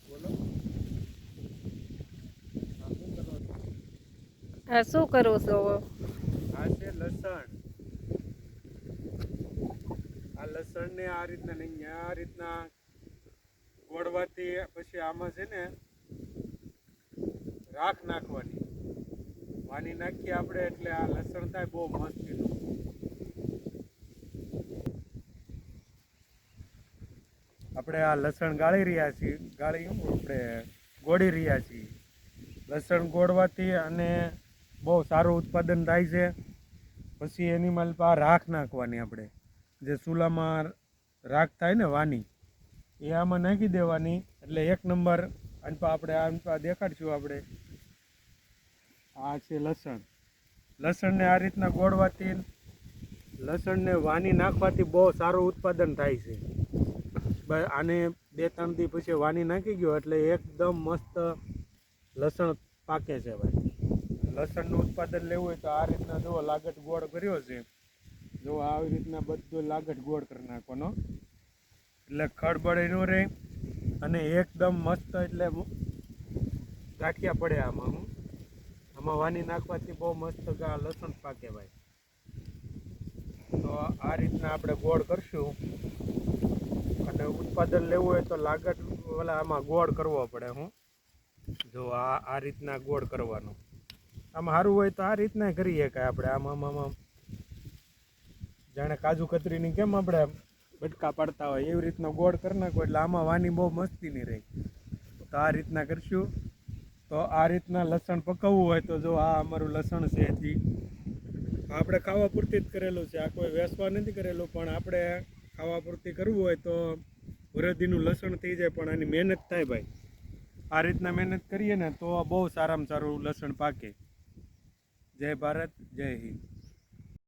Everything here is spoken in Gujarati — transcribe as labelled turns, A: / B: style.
A: બોલો.
B: આ શું કરો છો?
A: આ છે લસણ. આ લસણ ને આ રીતના નહીં, આ રીતના ગોળવાથી પછી આમાં છે ને રાખ નાખવાની. વાની નાખીએ આપણે એટલે આ લસણ થાય બહુ મસ્તીનું. આપણે આ લસણ ગાળી રહ્યા છીએ, આપણે ગોળી રહ્યા છીએ. લસણ ગોળવાથી અને બહુ સારું ઉત્પાદન થાય છે. પછી એની માલપા રાખ નાખવાની, આપણે જે ચૂલામાં રાખ થાય ને વાની, એ આમાં નાખી દેવાની એટલે એક નંબર. આપણે આનપા દેખાડશું. આપણે આ છે લસણ. લસણને આ રીતના ગોળવાથી, લસણને વાની નાખવાથી બહુ સારું ઉત્પાદન થાય છે. આને 2-3 દી પછી વાની નાખી ગયો એટલે એકદમ મસ્ત લસણ પાકે છે ભાઈ. લસણનું ઉત્પાદન લેવું હોય તો આ રીતના જો લાગટ ગોળ કર્યો છે, જો આવી રીતના બધો લાગટ ગોળ કરી નાખવાનો એટલે ખડબડે ન રહે અને એકદમ મસ્ત. એટલે ગાંઠિયા પડે આમાં. આમાં વાની નાખવાથી બહુ મસ્ત લસણ પાકે ભાઈ. તો આ રીતના આપણે ગોળ કરશું. અને ઉત્પાદન લેવું હોય તો લાગટ આમાં ગોળ કરવો પડે. જો આ રીતના ગોળ કરવાનો. આમાં સારું હોય તો આ રીતના કરીએ કે આપણે આમાં જાણે કાજુ કતરીની કેમ આપણે બટકા પાડતા હોય એવી રીતના ગોળ કરી નાખો એટલે આમાં વાની બહુ મસ્તી નહીં રહે. તો આ રીતના કરશું. તો આ રીતના લસણ પકવવું હોય તો જો આ અમારું લસણ છે, એથી આપણે ખાવા પૂરતી જ કરેલું છે. આ કોઈ વેચવા નથી કરેલું, પણ આપણે ખાવા પૂરતી કરવું હોય તો વરદીનું લસણ થઈ જાય. પણ આની મહેનત થાય ભાઈ. આ રીતના મહેનત કરીએ ને તો બહુ સારામાં સારું લસણ પાકે. જય ભારત, જય હિન્દ.